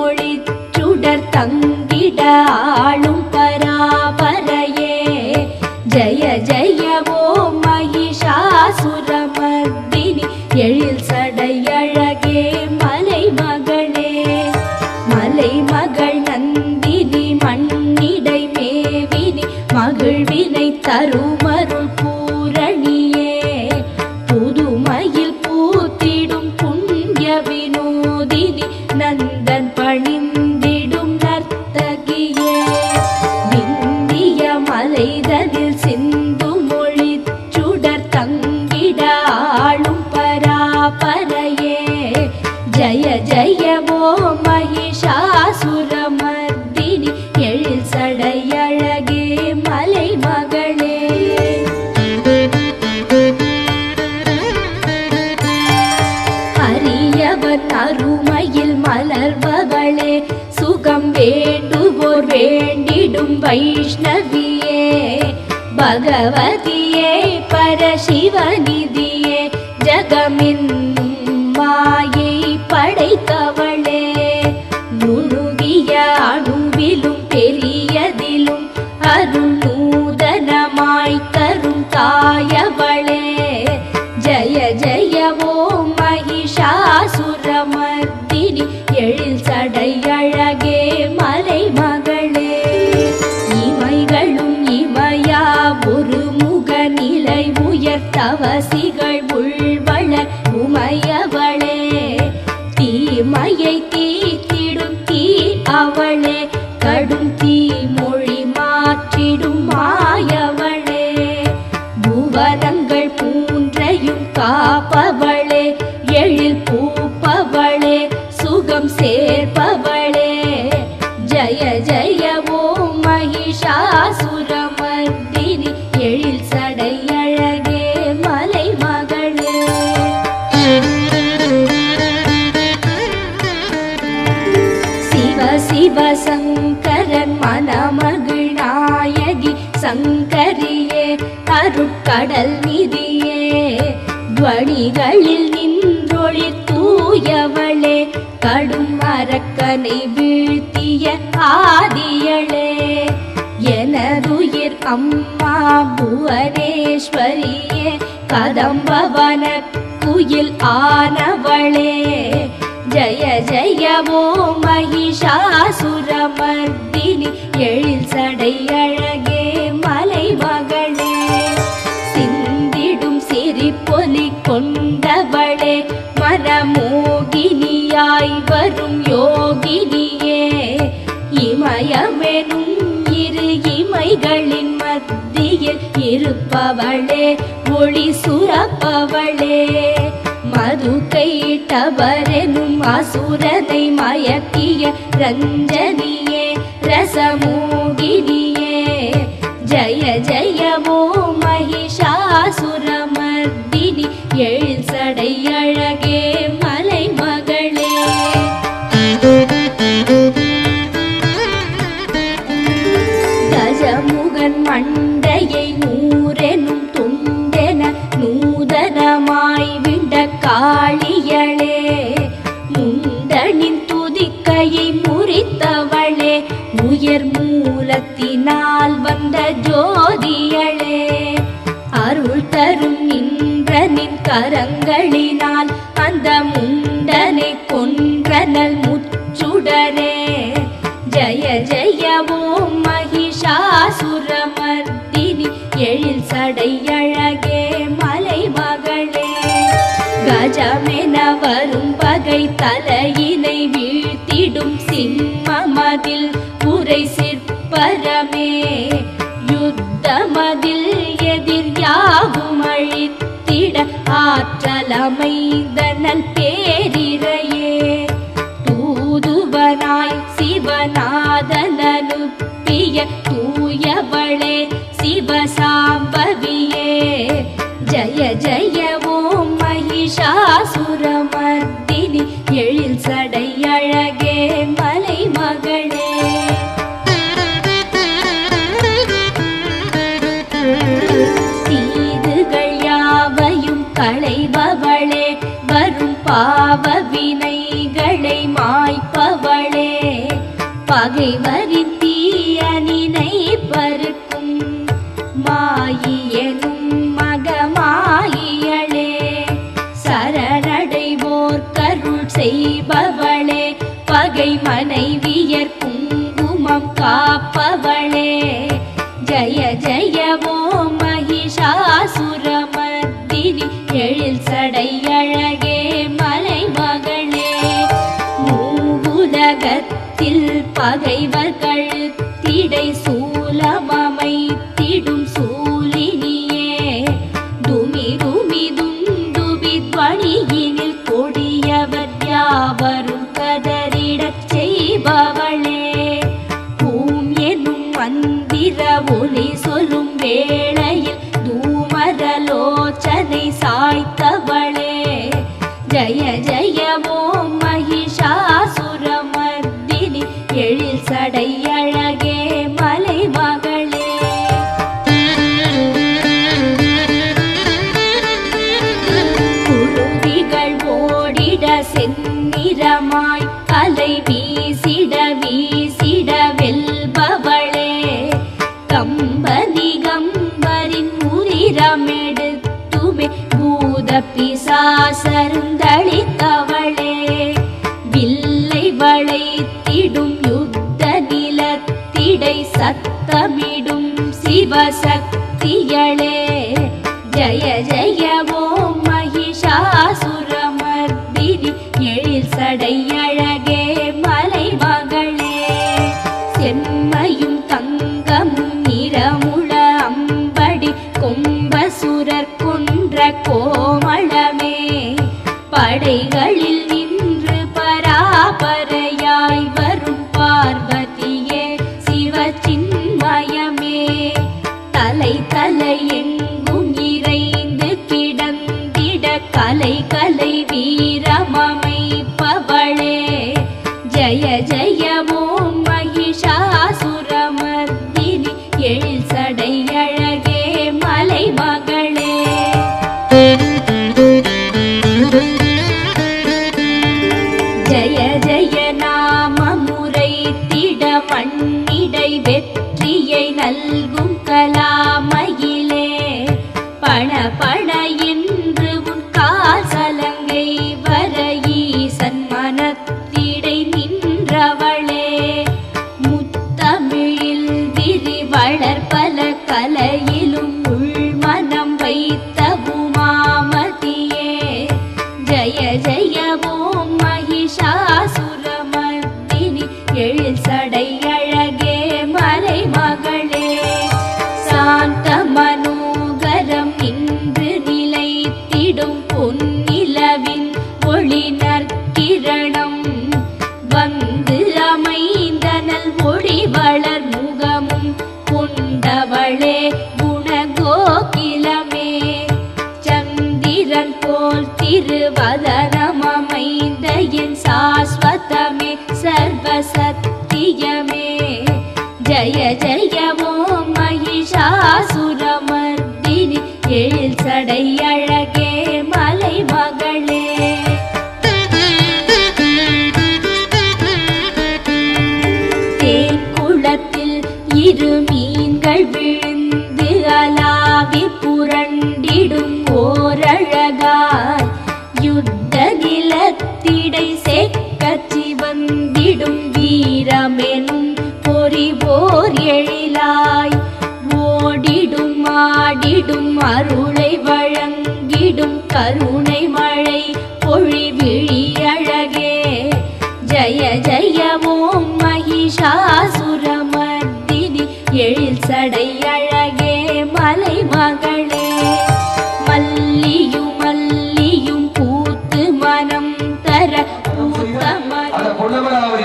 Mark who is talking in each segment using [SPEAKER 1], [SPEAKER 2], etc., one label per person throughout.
[SPEAKER 1] மொழி சுடர் தங்கிட ஆளும் பராபரையே ஜய ஜய ஓம் மகிஷாசுரமர்தினி எழில் சடையழகே மலைமகளே மலைமகள் நந்தினி மண்ணிடை மேவினி மகிழ்வினை தருமருள் பூரணியே புதுமையில் பூத்திடும் புண்ணிய வினோதினி நந்தன் பணிந்திடும் நர்த்தகியே விந்திய மலைதனில் சிந்து மொழி சுடர் தங்கிட ஆளும் பராபரையே ஜய ஜய ஓம் மகிஷாசுரமர்தினி எழில் சடையழகே மலைமகளே அரியவன் அருமையில் மலர்பவளே சுகம் வேண்டுவோர் வேண்டிடும் வைஷ்ணவியே பகவதியே பரசிவநிதியே ஜகமென்னும் மாயை படைத்தவளே நுணுகிய அணுவிலும் பெரியதிலும் அருள் நூதனமாய் தரும் தாயவளே ஜய ஜய ஓம் மகிஷாசுரமர்தினி எழில் சடையழகே மலைமகளே இமைகளும் இமையா ஒரு முக நிலை உயர்த்தவசிகள் உள்வளர் உமையவளே தீமையை தீத்திடும் தீ அவளே கடும் தீ மொழி மாற்றிடும் மாயவளே புவனங்கள் மூன்றையும் காப்பவளே எழில் பூப்பவளே சுகம் சேர்ப்பவளே ஜய ஜய ஓம் மகிஷாசுரமர்தினி எழில் சடையழகே மலைமகளே சிவ சிவ சங்கரன் மனமகிழ் நாயகி சங்கரியே அருட்கடல் நிதியே துவனிகளில் நின்றொளி தூயவளே கடும் அரக்கனை வீழ்த்திய ஆதியளே எனதுயிர் அம்மா புவனேஸ்வரியே கதம்பவன குயில் ஆனவளே ஜய ஜய ஓம் மகிஷாசுரமர்தினி எழில் சடையழகே மலைமகளே சிந்திடும் சிரிப்பொலி கொண்டவளே மனமோகினியாய் வரும் யோகினியே இமயமெனும் இரு இமைகளின் மத்தியில் இருப்பவளே ஒளி சுரப்பவளே மது கைட்டவரெனும் அசுரனை மயக்கிய ரஞ்சனியே ரசமோகினியே ஜய ஜய ஓம் மகிஷாசுரமர்தினி எழில் சடையழகே மலைமகளே கஜமுகன் மண்டையை நூறெனும் துண்டென நூதனமாய் விண்ட காளியளே முண்டனின் துதிக்கையை முறித்தவளே உயர் மூலத்தினால் வந்த ஜோதியளே அருள் தரும் இந்திரனின் கரங்களினால் அந்த முண்டனை கொன்றனல் முச்சுடரே ஜய ஜய ஓம் மகிஷாசுரமர்தினி எழில் சடையழகே மலைமகளே கஜமென வரும் பகை தலையினை வீழ்த்திடும் சிம்மமதில் உரை சிற்பரமே யுத்தமதில் எதிர் யாவும் அழித்திட ஆற்றலமைந்தனல் பேரிரையே தூதுவனாய் சிவநாதனனுப்பிய தூயவளே சிவசாம்பவியே ஜய ஜய ஓம் மகிஷாசுரமர்தினி எழில் சடையழகே மலைமகளே தீதுகள் யாவையும் களைபவளே வரும் பாவ வினைகளை மாய்ப்பவளே பகைவரின் தீயனினை பருக்கும் மாயியனும் மகமாயியளே சரணடைவோர் கருள் செய்பவளே பகை மனைவியர் குங்குமம் காப்பவளே ஜய ஜய ஓம் மகிஷாசுரமர்தினி எழில் சடை அழகே மலைமகளே மூவுலகத்தில் பகைவர் கழுத்திடை சூலமமைத்திடும் சூலினியே துமி துந்துபித்வணியினில் கொடியவர் யாவரும் கதறிடச் செய்பவளே பூம் எனும் மந்திர ஒலி சொல்லும் வேளையில் தூமரலோச்சனை சாய்த்தவளே ஜய ஜய ஓம் மகிஷாசுரமர்தினி எழில் சடை அழகே மலைமகளே குருதிகள் ஓடிட செந்நிறமாய் கலை வீசிட வீசிட வெல்பவளே கம்பனிகம்பரின் உரிரமெடுத்துமே பூத பிசாசருந்தளித்தவளே வில்லை வளைத்திடும் யுத்த நிலத்திடை சத்தமிடும் சிவசக்தியளே ஜய ஜய ஓம் மகிஷாசுரமர்தினி எழில் சடை அழகே மலைமகளே செம்மையும் தங்கமும் நிறமுள அம்படி கொம்பசுரர் கொன்ற கோமளமே படைகளில் நின்று பராபரையாய் வரும் பார்வதியே சிவச்சின்மயமே தலை தலை எங்கும் இறைந்து கிடந்திட கலை கலை வீரமமைப்பவளே ஜய ஜய ஓம் மகிஷாசுரமர்தினி எழில் சடை அழகே மலைமகளே ஜய ஜய நாமமுறை திட மண்ணிடை வெற்றியை நல்கும் கலாமயிலே பண பண என்று உன் கால் சலங்கை வர ஈசன் மனத்திடை நின்றவளே முத்தமிழில் விரிவளர் பல கலையிலும் உள்மனம் வைத்த உமாமதியே ஜய ஜய ஓம் மகிஷாசுரமர்தினி எழில் சடை அழகே மலைமகளே சாந்த மனோகரம் நின்று நிலைத்திடும் பொன்னிலவின் ஒளி நற்கிரணம் வந்து அமைந்தனல் ஒளி வளர் முகமும் கொண்டவளே குணகோகிலமே சந்திரன் போல் திருவதனம் அமைந்த என் சாஸ்வதமே சர்வசத்தியமே ஜய ஜய ஓம் மகிஷாசுரமர்தினி எழில் சடை அழகே மலைமகளே தேன் குளத்தில் இரு மீன்கள் விழுந்து அலாவி புரண்டிடும் ஓரழகாய் யுத்த நிலத்திடை செக்கச்சி வந்திடும் வீரமெனும் பொறிவோர் எழிலாய் ஓடிடும் ஆடிடும் அருளை வழங்கிடும் கருணை மழை பொழிவிழி அழகே ஜய ஜய ஓம் மகிஷாசுரமர்தினி எழில் சடை அழகே மலைமகளே மல்லியும் மல்லியும் பூத்து மனம் தர பூத்த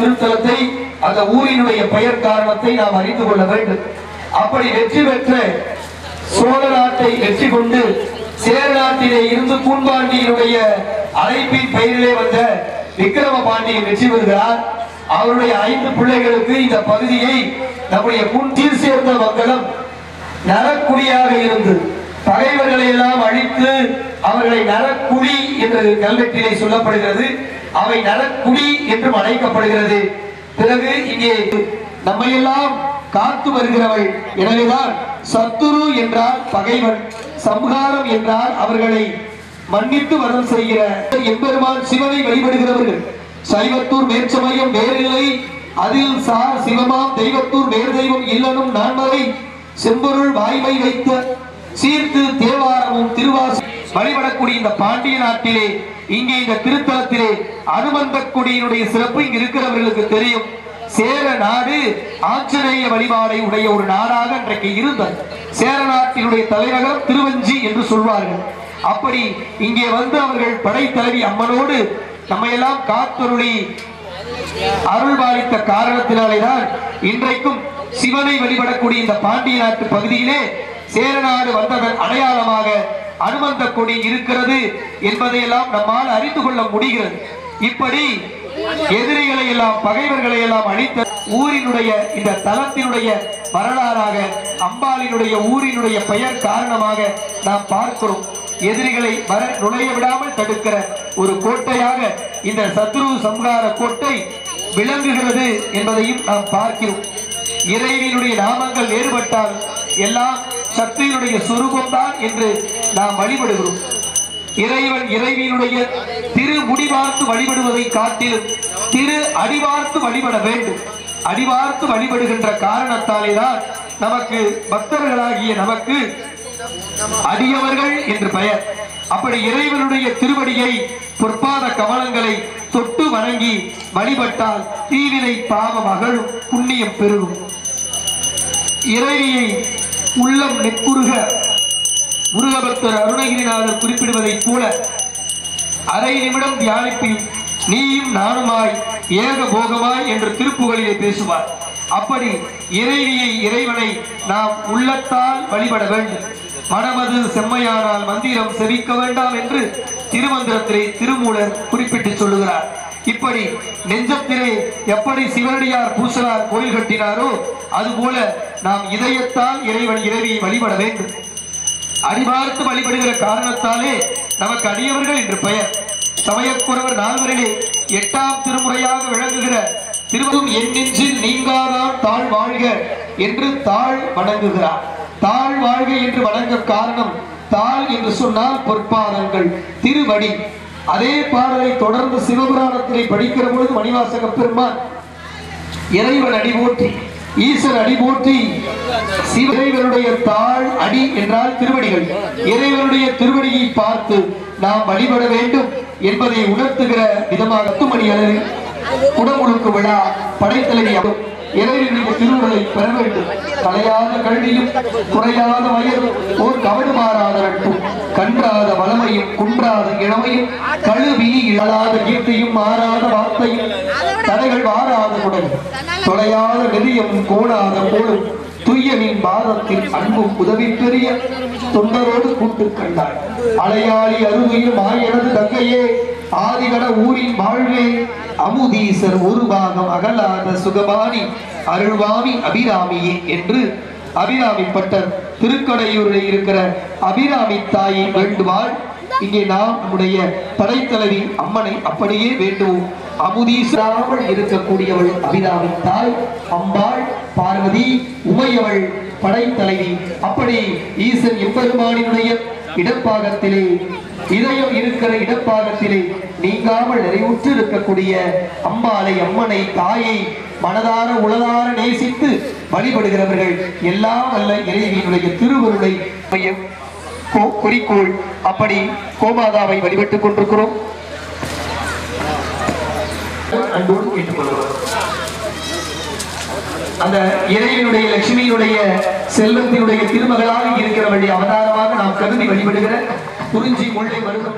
[SPEAKER 2] திருத்தலத்தை அந்த ஊரினுடைய பெயர் காரணத்தை நாம் அறிந்து கொள்ள வேண்டும். அப்படி வெற்றி பெற்ற சோழ நாட்டை வெற்றி கொண்டு சேர நாட்டிலே இருந்து கூன்பாண்டியினுடைய அழைப்பின் பெயரிலே வந்த விக்கிரம பாண்டியன் வெற்றி பெறுகிறார். அவருடைய 5 பிள்ளைகளுக்கு இந்த பகுதியை நம்முடைய குன்றில் சேர்ந்த மக்களும் நரக்குடியாக இருந்து பகைவர்களை எல்லாம் அழித்து அவர்களை நரக்குடி என்று கல்வெட்டிலே சொல்லப்படுகிறது. அவை நரக்குடி என்றும் அழைக்கப்படுகிறது. பிறகு இங்கே நம்மையெல்லாம் காத்து வருகிறவள். எனவேதான் சத்துரு என்றால் பகைவன், சம்ஹாரம் என்றால் அவர்களை மன்னித்து வரம் செய்கிற எம்பெருமான் சிவனை வழிபடுகிறவர்கள். சைவத்தூர் மேற்சமயம் வேறில்லை, அதில் சார் சிவமாம் தெய்வத்தூர் வேறு தெய்வம் இல்லனும் நான்மறை செம்பொருள் வாய்மை வைத்த சீர்த்து தேவாரமும் திருவாசி வழிபடக்கூடிய இந்த பாண்டிய நாட்டிலே, இங்கே இந்த திருத்தலத்திலே அனுமந்த கொடியினுடைய சிறப்பு இங்கு இருக்கிறவர்களுக்கு தெரியும். சேர நாடு ஆஞ்சநேய வழிபாடை உடைய ஒரு நாடாக இன்றைக்கு இருந்தது. சேர நாட்டினுடைய தலைநகரம் திருவஞ்சி என்று சொல்வார்கள். அப்படி இங்கே வந்து அவர்கள் படைத்தலைவி அம்மனோடு நம்மையெல்லாம் காத்தருளி அருள் பாலித்த காரணத்தினாலேதான் இன்றைக்கும் சிவனை வழிபடக்கூடிய இந்த பாண்டிய நாட்டு பகுதியிலே சேரநாடு வந்ததன் அடையாளமாக அனுமந்த கொடி இருக்கிறது என்பதையெல்லாம் நம்மால் அறிந்து கொள்ள முடிகிறது. இப்படி எதிரிகளை எல்லாம் பகைவர்களை எல்லாம் அழித்த ஊரினுடைய இந்த தலத்தினுடைய வரலாறாக அம்பாளினுடைய ஊரினுடைய பெயர் காரணமாக நாம் பார்க்கிறோம். எதிரிகளை வர நுழைய விடாமல் தடுக்கிற ஒரு கோட்டையாக இந்த சத்ரு சம்ஹார கோட்டை விளங்குகிறது என்பதையும் நாம் பார்க்கிறோம். இறைவனுடைய நாமங்கள் வேறுபட்டால் எல்லாம் சக்தியினுடைய சொரூபம் தான் என்று நாம் வழிபடுகிறோம். இறைவன் இறைவியினுடைய திரு முடிவார்த்து வழிபடுவதை காட்டிலும் திரு அடிவார்த்து வழிபட வேண்டும். அடிவார்த்து வழிபடுகின்ற காரணத்தாலே தான் நமக்கு பக்தர்களாகிய நமக்கு அடியவர்கள் என்று பெயர். அப்படி இறைவனுடைய திருவடியை பொற்பாத கமலங்களை தொட்டு வணங்கி வழிபட்டால் தீவினை பாவம் அகழும், புண்ணியம் பெருகும். இறைவியை உள்ளம் நெக்குருக முருகபக்தர் அருணகிரிநாதர் குறிப்பிடுவதைப் போல அரை நிமிடம் தியானிப்பில் நீயும் நானுமாய் ஏக போகமாய் என்று திருப்புகளிலே பேசுவார். அப்படி இறைவியை இறைவனை நாம் உள்ளத்தால் வழிபட வேண்டும். மனமது செம்மையானால் மந்திரம் செவிக்க வேண்டாம் என்று திருமந்திரத்திலே திருமூலர் குறிப்பிட்டு சொல்லுகிறார். இப்படி நெஞ்சத்திலே எப்படி சிவனடியார் பூசலார் கோயில் கட்டினாரோ அதுபோல நாம் இதயத்தால் இறைவன் இறைவியை வழிபட வேண்டும். அடிபார்த்து வழிபடுகிற காரணத்தாலே நமக்கு அடியவர்கள் என்று பெயர். சமயக்குறவர் நால்வரிலே 8ஆம் திருமுறையாக விளங்குகிற திருவரும் என் நெஞ்சில் நீங்காதான் தாழ் வாழ்க என்று தாழ் வணங்குகிறார். தாழ் வாழ்க என்று வணங்க காரணம், தாழ் என்று சொன்னால் பொற்பாதங்கள், திருவடி. அதே பாடலை தொடர்ந்து சிவபுராணத்திலே படிக்கிற பொழுது மணிவாசக பெருமான் இறைவன் அடி போற்றி ஈசன் அடி போற்றி, இறைவனுடைய தாழ் அடி என்றால் திருவடிகள், இறைவனுடைய திருவடியை பார்த்து நாம் வழிபட வேண்டும் என்பதை உணர்த்துகிற விதமாக 10 மணி அளவில் குடமுழுக்கு விழா படைத்தலைவி இறைவனுடைய திருவுடலை பெற வேண்டும். கலையாத கல்வியும் குறையாத வயதும் ஓர் கவடு மாறாத நட்பும் கன்றாத வளமையும் குன்றாத இளமையும் கழுவி இழலாத கீர்த்தியும் மாறாத வார்த்தையும் தடைகள் வாராத உடல் தொலையாத நெறியும் கோணாத போலும் துய்யனின் பாதத்தில் அன்பும் உதவி பெரிய தொண்டரோடு கூட்டு கண்டாள். அலையாளி அருமையும் மாயனது தங்கையே ஆதிகட ஊரின் வாழ்வே அமுதீசர் ஒரு பாகம் அகலாத சுகமானி அருள்வாமி அபிராமியே என்று அபிராமி பட்டர் திருக்கடையூரில் இருக்கிற அபிராமி தாயை வேண்டுவாள். இங்கே நாம் நம்முடைய படைத்தலைவி அம்மனை அப்படியே வேண்டுவோம். அமுதீசராமல் இருக்கக்கூடியவள் அபிராமி தாய், அம்பாள் பார்வதி, உமையவள் படைத்தலைவி. அப்படி ஈசன் எம்பெருமானினுடைய இடப்பாகத்திலே இதயம் இருக்கிற இடப்பாகத்திலே நீங்காமல் நிறைவுற்று இருக்கக்கூடிய அம்பாளை அம்மனை தாயை மனதார உளதார நேசித்து வழிபடுகிறவர்கள் எல்லாம் அல்ல இறைவியினுடைய திருவருளை குறிக்கோள். அப்படி கோமாதாவை வழிபட்டுக் கொண்டிருக்கிறோம். அன்போடு கேட்டுக்கொள்கிறோம். அந்த இறைவனுடைய லட்சுமியுடைய செல்வத்தினுடைய திருமகளாக இருக்கிறவழி அவதாரமாக நாம் கருதி வழிபடுகிற குறிஞ்சி முல்லை மருதம்